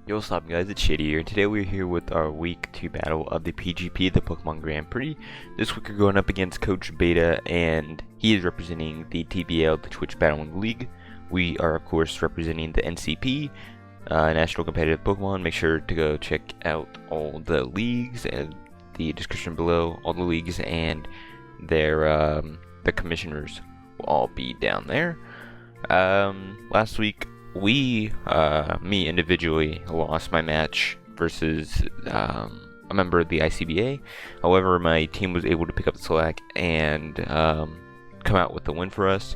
Yo, what's up guys, it's Shady here, and today we're here with our week 2 battle of the PGP, the Pokemon Grand Prix. This week we're going up against Coach Beta, and he is representing the TBL, the Twitch Battling League. We are of course representing the NCP, National Competitive Pokemon. Make sure to go check out all the leagues and the description below. All the leagues and their the commissioners will all be down there. Last week me individually lost my match versus a member of the ICBA. However, my team was able to pick up the slack and come out with the win for us.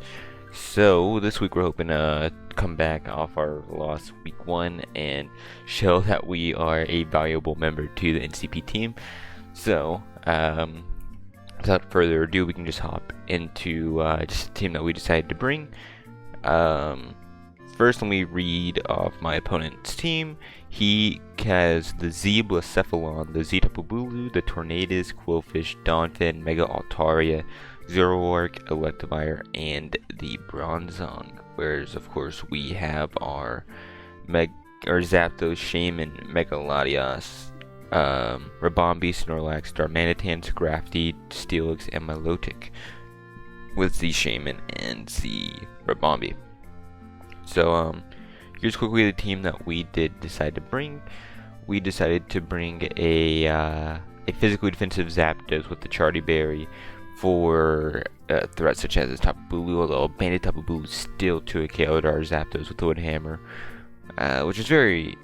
So this week we're hoping to come back off our loss week 1 and show that we are a valuable member to the NCP team. So without further ado, we can just hop into just the team that we decided to bring. First, let me read off my opponent's team. He has the Zeblacephalon, the Tapu Bulu, the Tornadus, Quillfish, Donphin, Mega Altaria, Zoroark, Electivire, and the Bronzong. Whereas, of course, we have our Zap-Doze, Shaman, Megalodios, Rabombi, Snorlax, Darmanitan, Scrafty, Steelix, and Milotic, with the Shaman and the Rabombi. So here's quickly the team that we did decide to bring. We decided to bring a physically defensive Zap-Doze with the Charty Berry for threats such as Tapu Bulu, although Banded Tapu Bulu still 2 KO'd our Zap-Doze with the Wood Hammer, which is very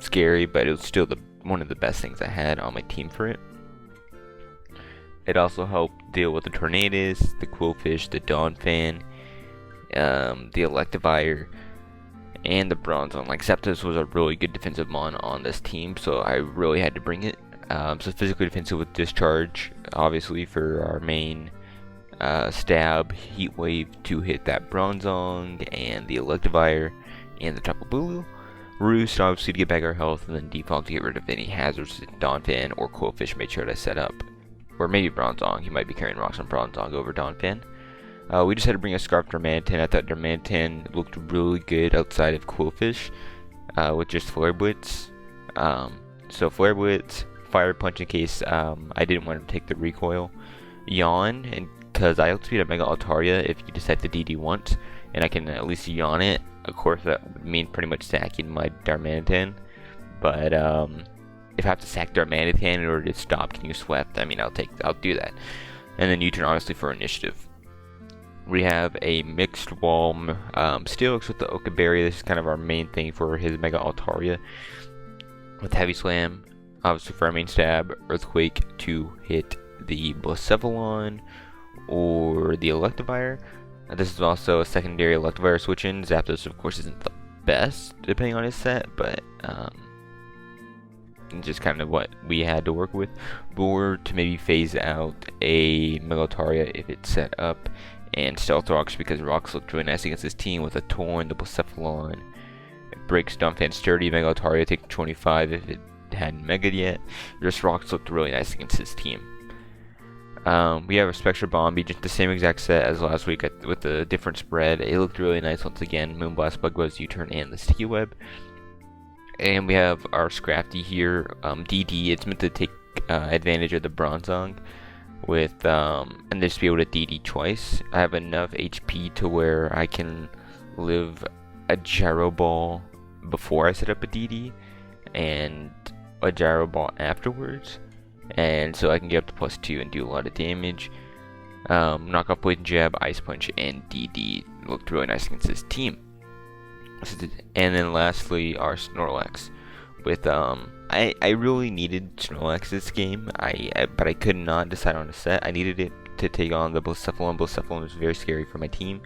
scary, but it was still one of the best things I had on my team for it. It also helped deal with the Tornadus, the Quillfish, the Donphin, the Electivire, and the Bronzong. Like, Zap-Doze was a really good defensive mon on this team, so I really had to bring it. So physically defensive with Discharge, obviously, for our main stab, Heat Wave to hit that Bronzong, and the Electivire, and the Tapu Bulu. Roost, obviously, to get back our health, and then Default to get rid of any hazards that Donphin or Quillfish made sure to set up. Or maybe Bronzong. He might be carrying rocks on Bronzong over Donphin. We just had to bring a Scarf Darmanitan. I thought Darmanitan looked really good outside of Quillfish with just Flare Blitz. So Flare Blitz, Fire Punch in case I didn't want to take the recoil. Yawn, and because I outspeed a Mega Altaria if you decide to DD once, and I can at least yawn it. Of course, that would mean pretty much sacking my Darmanitan. But if I have to sack Darmanitan in order to stop getting swept, I mean, I'll do that. And then U-turn, honestly, for initiative. We have a mixed wall Steelix with the Oka Berry. This is kind of our main thing for his Mega Altaria. With Heavy Slam, obviously for our main stab, Earthquake to hit the Blacephalon or the Electivire. This is also a secondary Electivire switch-in. Zap-Doze, of course, isn't the best, depending on his set, but just kind of what we had to work with. Or to maybe phase out a Mega Altaria if it's set up, and Stealth Rocks because Rocks looked really nice against this team with a Torn, the Blacephalon. It breaks Donphin sturdy, Mega Altaria taking 25 if it hadn't Mega'd yet. Just Rocks looked really nice against this team. We have a Spectre Bombi, just the same exact set as last week with a different spread. It looked really nice once again. Moonblast, Bug Buzz, U-turn, and the Sticky Web. And we have our Scrafty here, DD. It's meant to take advantage of the Bronzong with and just be able to DD twice. I have enough HP to where I can live a Gyro Ball before I set up a DD and a Gyro Ball afterwards, and so I can get up to +2 and do a lot of damage. Knock off Poison Jab, Ice Punch, and DD looked really nice against this team. And then lastly, our Snorlax with I really needed Snorlax this game, but I could not decide on a set. I needed it to take on the Blacephalon. Blacephalon was very scary for my team,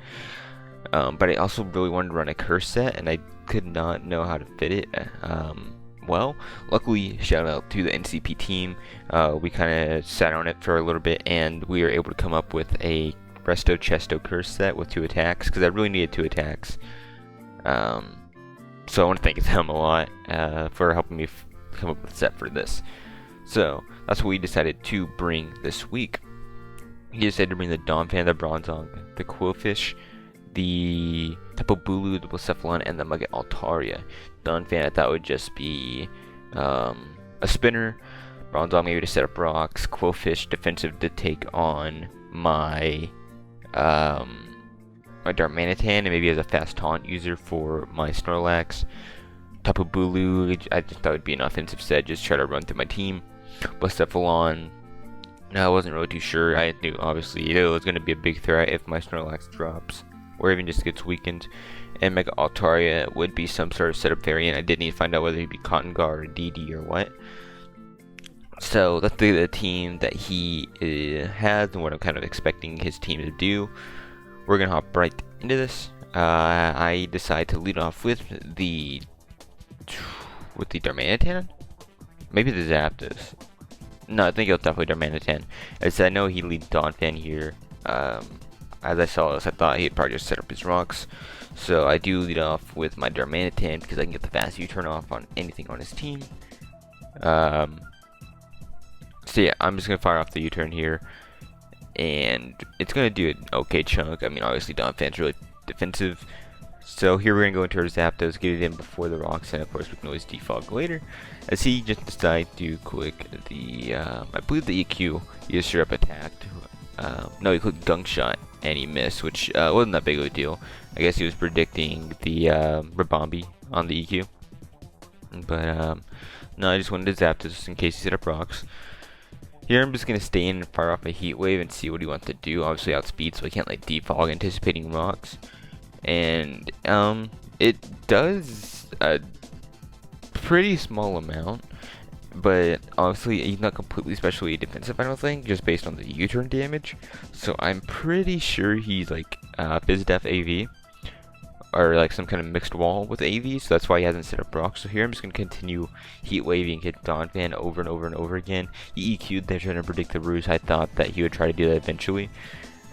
but I also really wanted to run a curse set, and I could not know how to fit it. Well, luckily, shout out to the NCP team. We kind of sat on it for a little bit, and we were able to come up with a Resto Chesto curse set with 2 attacks, because I really needed 2 attacks. So I want to thank them a lot for helping me come up with a set for this. So that's what we decided to bring this week. He decided to bring the Donphin, the Bronzong, the Quillfish, the Tapu Bulu, the Blacephalon, and the Mega Altaria. Donphan I thought would just be a spinner. Bronzong maybe to set up rocks. Quillfish defensive to take on my my Darmanitan, and maybe as a fast taunt user for my Snorlax. Tapu Bulu, I just thought would be an offensive set, just try to run through my team. Blacephalon, I wasn't really too sure. I knew obviously it was going to be a big threat if my Snorlax drops, or even just gets weakened. And Mega Altaria would be some sort of setup variant. I did need to find out whether he'd be Cotton Guard or DD or what. So that's the team that he has and what I'm kind of expecting his team to do. We're going to hop right into this. I decide to lead off with the Darmanitan? Maybe the Zap-Doze. No, I think it was definitely Darmanitan. As I know he leads Donphan here. As I saw this, I thought he'd probably just set up his rocks. So I do lead off with my Darmanitan because I can get the fast U-turn off on anything on his team. So yeah, I'm just going to fire off the U-turn here. And it's going to do an okay chunk. I mean, obviously Donphan's really defensive. So here we're going to go into our Zap-Doze, get it in before the rocks, and of course we can always defog later. As he just decided to click the, I believe the EQ, he just straight up attacked. No, he clicked Gunk Shot, and he missed, which wasn't that big of a deal. I guess he was predicting the Rabombi on the EQ. But no, I just wanted to Zap-Doze just in case he set up rocks. Here I'm just going to stay in and fire off a Heat Wave and see what he wants to do. Obviously outspeed, so I can't like defog anticipating rocks. And it does a pretty small amount, but honestly he's not completely specially defensive, I don't think, just based on the U-turn damage. So I'm pretty sure he's like Fizz-Def AV, or like some kind of mixed wall with AV, so that's why he hasn't set up rocks. So here I'm just going to continue Heat Waving, hit Donphan over and over and over again. He EQ'd there trying to predict the ruse. I thought that he would try to do that eventually.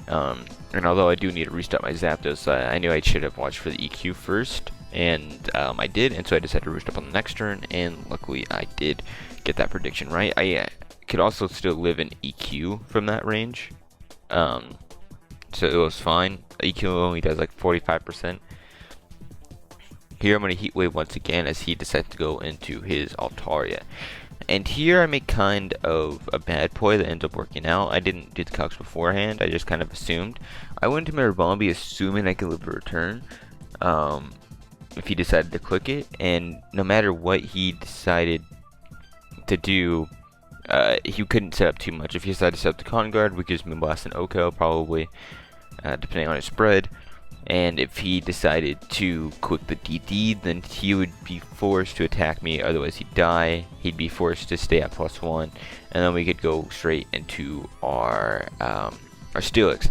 And although I do need to restart my Zap-Doze, I knew I should have watched for the EQ first, and I did, and so I decided to roost up on the next turn, and luckily I did get that prediction right. I could also still live in EQ from that range, so it was fine. EQ only does like 45%. Here I'm going to Heat Wave once again as he decides to go into his Altaria. And here I make kind of a bad play that ends up working out. I didn't do the calcs beforehand, I just kind of assumed. I went to my Rabombi assuming I could live a return if he decided to click it, and no matter what he decided to do, he couldn't set up too much. If he decided to set up the Con Guard, we could just Moonblast and Oko probably, depending on his spread. And if he decided to click the DD, then he would be forced to attack me, otherwise he'd die. He'd be forced to stay at +1, and then we could go straight into our Steelix.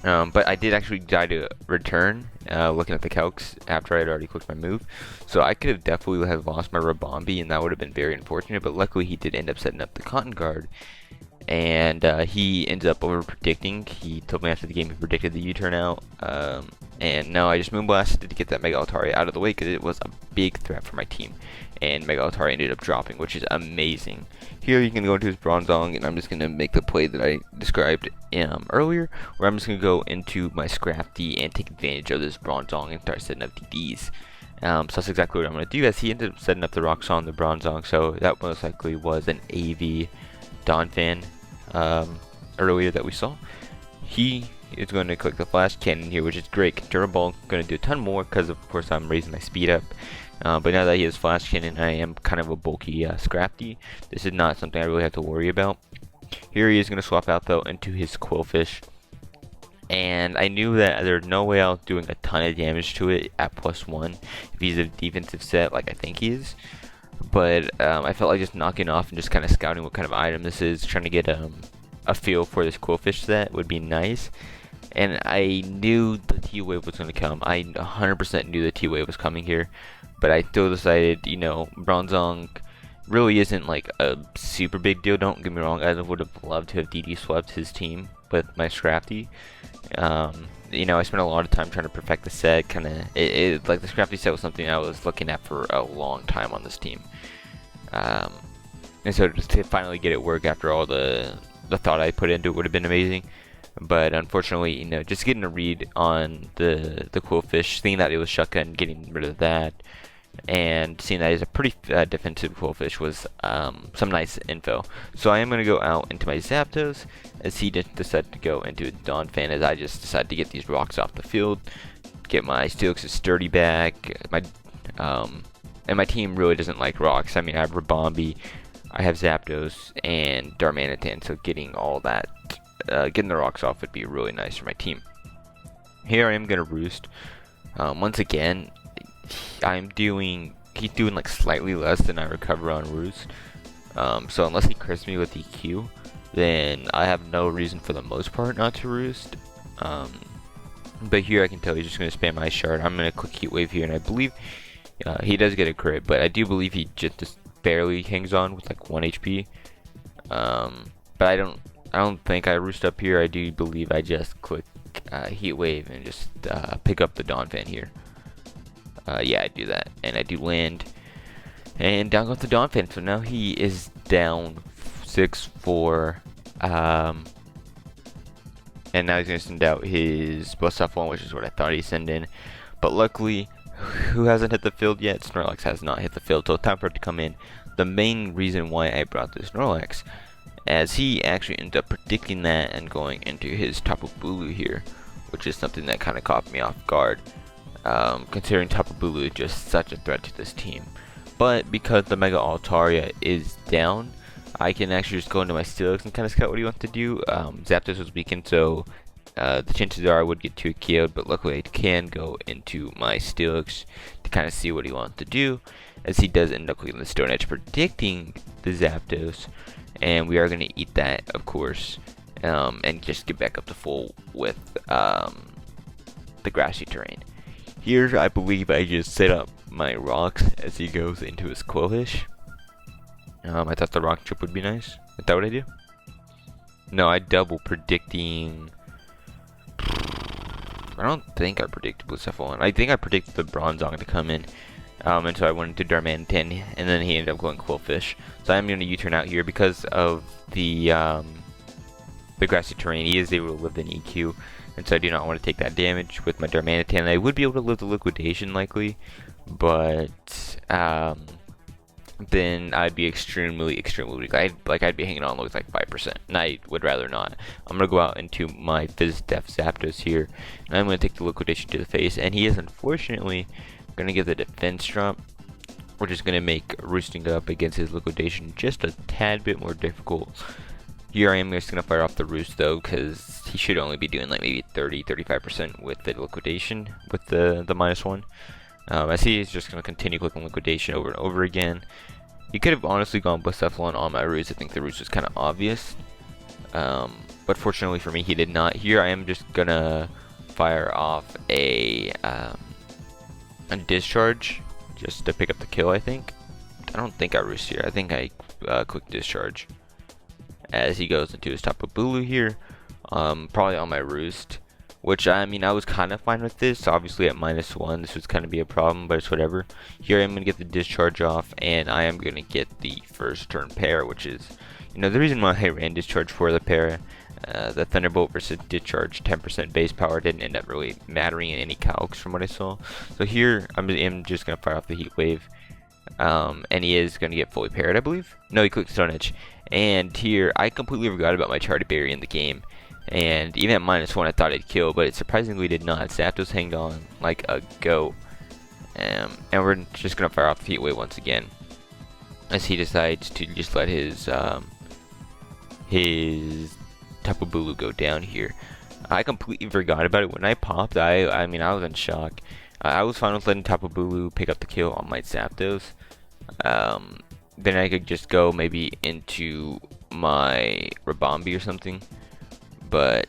But I did actually die to return, looking at the calcs after I had already clicked my move. So I could have definitely have lost my Rabombi, and that would have been very unfortunate, but luckily he did end up setting up the Cotton Guard. And he ended up over predicting. He told me after the game he predicted the U-turn out. And no, I just Moonblasted to get that Mega Altaria out of the way because it was a big threat for my team. And Mega Altaria ended up dropping, which is amazing. Here you can go into his Bronzong, and I'm just going to make the play that I described earlier, where I'm just going to go into my Scrafty and take advantage of this Bronzong and start setting up DDs. So that's exactly what I'm going to do, as he ended up setting up the rocks on the Bronzong, so that most likely was an AV Donphan earlier that we saw. He is going to click the Flash Cannon here, which is great. Durable going to do a ton more because of course I'm raising my speed up. But now that he has Flash Cannon, I am kind of a bulky Scrafty. This is not something I really have to worry about. Here he is going to swap out though into his Quillfish. And I knew that there's no way I was doing a ton of damage to it at +1 if he's a defensive set like I think he is. But I felt like just knocking off and just kind of scouting what kind of item this is, trying to get a feel for this Quillfish set would be nice. And I knew the T-Wave was going to come. I 100% knew the T-Wave was coming here. But I still decided, you know, Bronzong really isn't like a super big deal. Don't get me wrong, I would have loved to have DD swept his team with my Scrafty. You know, I spent a lot of time trying to perfect the set. Kind of, like the Scrafty set was something I was looking at for a long time on this team. And so just to finally get it work after all the thought I put into it would have been amazing. But unfortunately, just getting a read on the Quillfish, seeing that it was shotgun, getting rid of that, and seeing that he's a pretty defensive Quillfish was some nice info. So I am going to go out into my Zap-Doze, as he just decided to go into a Donphan, as I just decided to get these rocks off the field, get my Steelix's sturdy back. And my team really doesn't like rocks. I mean, I have Rabombi, I have Zap-Doze, and Darmanitan, so getting all that, getting the rocks off would be really nice for my team. Here I am going to Roost. Once again, he's doing like slightly less than I recover on Roost. So unless he crits me with EQ, then I have no reason for the most part not to Roost. But here I can tell he's just going to spam Ice Shard. I'm going to click Heat Wave here, and I believe he does get a crit, but I do believe he just barely hangs on with like 1 HP. But I don't think I Roost up here. I do believe I just click Heat Wave and just pick up the Donphan here. Yeah, I do that, and I do land, and down goes the Donphan. So now he is down 6-4, and now he's gonna send out his Blacephalon, which is what I thought he'd send in. But luckily, who hasn't hit the field yet? Snorlax has not hit the field, so time for it to come in. The main reason why I brought this Snorlax, as he actually ended up predicting that and going into his Tapu Bulu here, which is something that kind of caught me off guard, considering Tapu Bulu is just such a threat to this team. But because the Mega Altaria is down, I can actually just go into my Steelix and kind of scout what he wants to do. Zap-Doze was weakened, so the chances are I would get 2 KO'd, but luckily I can go into my Steelix to kind of see what he wants to do, as he does end up clicking the Stone Edge, predicting the Zap-Doze, and we are going to eat that, of course, and just get back up to full with the grassy terrain. Here, I believe I just set up my rocks as he goes into his Quillfish. I thought the rock trip would be nice. Is that what I do? No, I double predicting. I don't think I predicted Blacephalon. I think I predicted the Bronzong to come in. And so I went into Darmanitan, and then he ended up going Quillfish. So I'm going to U-turn out here because of the grassy terrain. He is able to live in EQ, and so I do not want to take that damage with my Darmanitan. I would be able to live the liquidation likely, but then I'd be extremely weak. I'd be hanging on with like 5%, and I would rather not. I'm gonna go out into my Fizz Def Zap-Doze here, and I'm gonna take the liquidation to the face, and he is unfortunately gonna get the defense drop, which is gonna make roosting up against his liquidation just a tad bit more difficult. Here I am just gonna fire off the roost though, because he should only be doing like maybe 30-35% with the liquidation with the -1. I see he's just going to continue clicking liquidation over and over again. He could have honestly gone Blacephalon on my roost. I think the roost was kind of obvious. But fortunately for me, he did not. Here I am just going to fire off a discharge just to pick up the kill, I think. I don't think I roost here. I think I click discharge as he goes into his Tapu Bulu here. Probably on my roost. Which, I mean, I was kind of fine with this. Obviously, at -1, this was kind of be a problem, but it's whatever. Here, I'm going to get the discharge off, and I am going to get the first turn pair, which is, the reason why I ran discharge for the pair. The Thunderbolt versus discharge 10% base power didn't end up really mattering in any calcs from what I saw. So here, I'm just going to fire off the Heat Wave, and he is going to get fully paired, I believe. No, he clicked Stone Edge. And here, I completely forgot about my Charity Berry in the game. And even at -1, I thought it'd kill, but it surprisingly did not. Zap-Doze hanged on like a goat. And we're just going to fire off the Heat Wave once again, as he decides to just let his Tapu Bulu go down here. I completely forgot about it. When I popped, I mean, I was in shock. I was fine with letting Tapu Bulu pick up the kill on my Zap-Doze. Then I could just go maybe into my Rabombi or something. But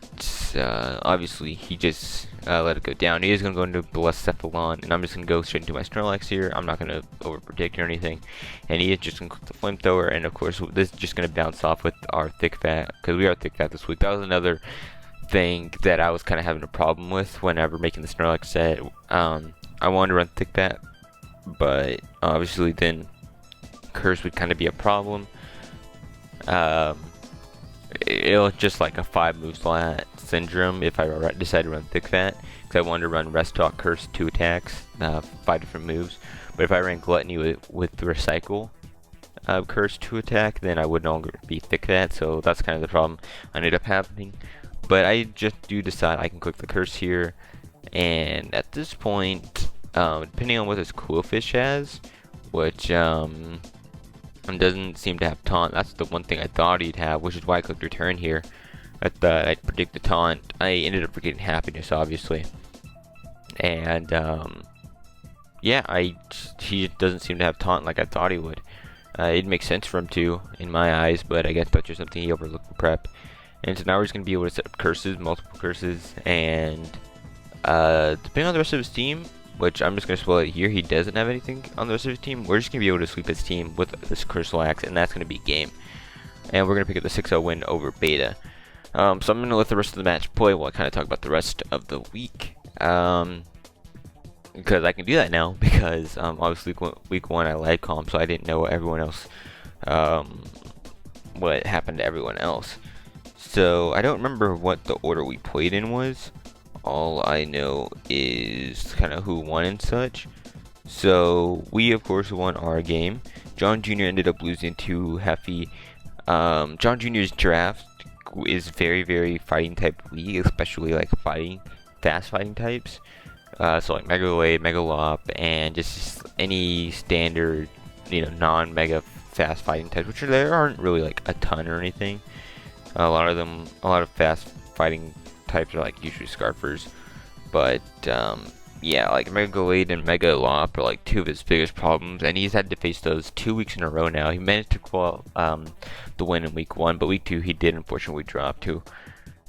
obviously he just let it go down. He is going to go into Blacephalon, and I'm just going to go straight into my Snorlax here. I'm not going to overpredict or anything. And he is just going to click the Flamethrower, and of course this is just going to bounce off with our Thick Fat, because we are Thick Fat this week. That was another thing that I was kind of having a problem with whenever making the Snorlax set. I wanted to run Thick Fat, but obviously then Curse would kind of be a problem. It was just like a 5 move slot, syndrome if I decide to run Thick Fat, because I wanted to run Rest Talk, Curse, 2 attacks, 5 different moves. But if I ran Gluttony with Recycle, Curse, 2 attack, then I would no longer be Thick Fat, so that's kind of the problem ended up happening. But I just do decide I can click the Curse here, and at this point, depending on what this Quillfish has, which doesn't seem to have taunt. That's the one thing I thought he'd have, which is why I clicked return here. I thought I'd predict the taunt. I ended up forgetting happiness, obviously. And yeah, he doesn't seem to have taunt like I thought he would. It makes sense for him to, in my eyes, but I guess that's just something he overlooked for prep. And so now we're just gonna be able to set up curses, multiple curses, and depending on the rest of his team, which I'm just going to spoil it here, he doesn't have anything on the rest of his team. We're just going to be able to sweep his team with this Snorlax, and that's going to be game. And we're going to pick up the 6-0 win over Beta. So I'm going to let the rest of the match play while I kind of talk about the rest of the week. Because I can do that now, because obviously week 1 I led comp, so I didn't know everyone else, what happened to everyone else. So I don't remember what the order we played in was. All I know is kind of who won and such. So we of course won our game. John Jr. ended up losing to Heffy. John Jr.'s draft is very fighting type league, especially like fast fighting types. So like Mega Blade, Mega Lop, and just any standard, non-mega fast fighting types, which there aren't really like a ton or anything. A lot of fast fighting types are like usually Scarfers, but yeah, like Mega Blade and Mega Lop are like 2 of his biggest problems, and he's had to face those 2 weeks in a row now. He managed to call the win in week 1, but week 2 he did unfortunately drop to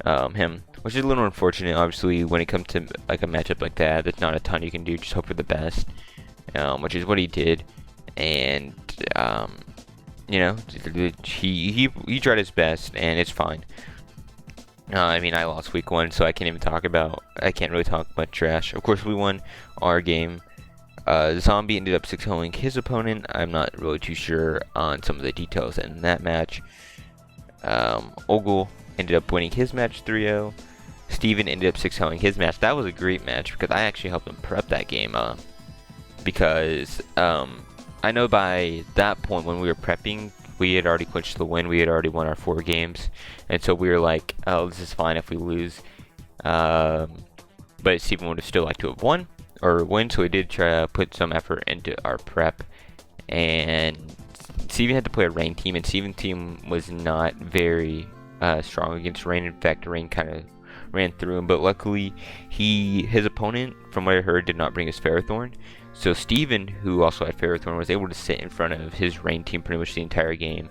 him, which is a little unfortunate. Obviously, when it comes to like a matchup like that, there's not a ton you can do. Just hope for the best, which is what he did, and he tried his best, and it's fine. I mean, I lost week 1, so I can't really talk much trash. Of course, we won our game. Zombie ended up 6-0ing his opponent. I'm not really too sure on some of the details in that match. Ogle ended up winning his match 3-0. Steven ended up 6-0ing his match. That was a great match because I actually helped him prep that game. Because I know by that point when we were prepping, we had already clinched the win. We had already won our 4 games, and so we were like, "Oh, this is fine if we lose." But Steven would have still liked to have won, so we did try to put some effort into our prep. And Steven had to play a rain team, and Steven's team was not very strong against rain. In fact, rain kind of ran through him, but luckily his opponent, from what I heard, did not bring his Ferrothorn. So Steven, who also had Ferrothorn, was able to sit in front of his rain team pretty much the entire game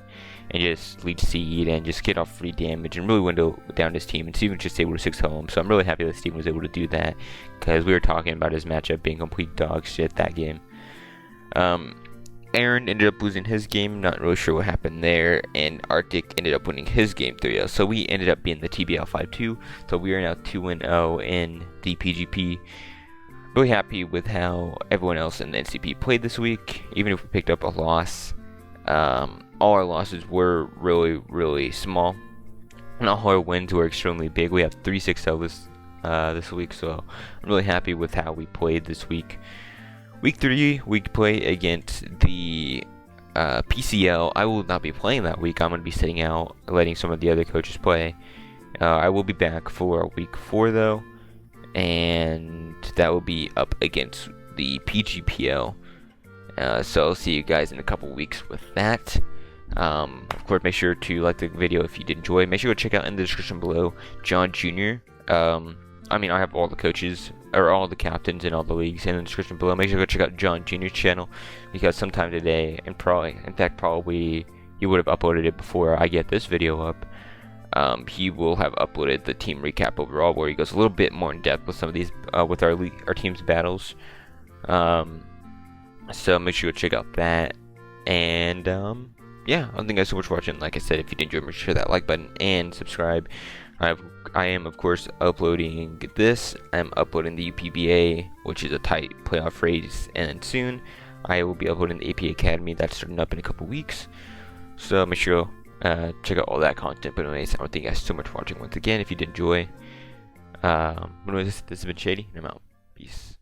and just lead seed and just get off free damage and really window down his team. And Steven was just able to 6-0 him. So I'm really happy that Steven was able to do that, because we were talking about his matchup being complete dog shit that game. Aaron ended up losing his game, not really sure what happened there, and Arctic ended up winning his game 3-0. So we ended up being the TBL 5-2. So we are now 2-0 in the PGP. Really happy with how everyone else in the NCP played this week, even if we picked up a loss. All our losses were really small, and all our wins were extremely big. We have 3 6-0 this week, so I'm really happy with how we played this week. Week 3, we play against the PCL. I will not be playing that week. I'm going to be sitting out, letting some of the other coaches play. I will be back for week 4 though, and that will be up against the PGPL. So I'll see you guys in a couple weeks with that. Of course, make sure to like the video if you did enjoy. Make sure to check out in the description below John Jr. I have all the coaches, or all the captains in all the leagues in the description below. Make sure to go check out John Jr.'s channel, because sometime today, and probably he would have uploaded it before I get this video up. He will have uploaded the team recap overall, where he goes a little bit more in depth with some of these, with our team's battles. So make sure to check out that. And yeah, thank you guys so much for watching. Like I said, if you did enjoy, make sure to hit that like button and subscribe. I am of course uploading this. I'm uploading the UPBA, which is a tight playoff race, and soon I will be uploading the AP Academy. That's starting up in a couple weeks. So make sure check out all that content. But anyways, I want to thank you guys so much for watching once again. If you did enjoy, But anyways, this has been Shady, and I'm out. Peace.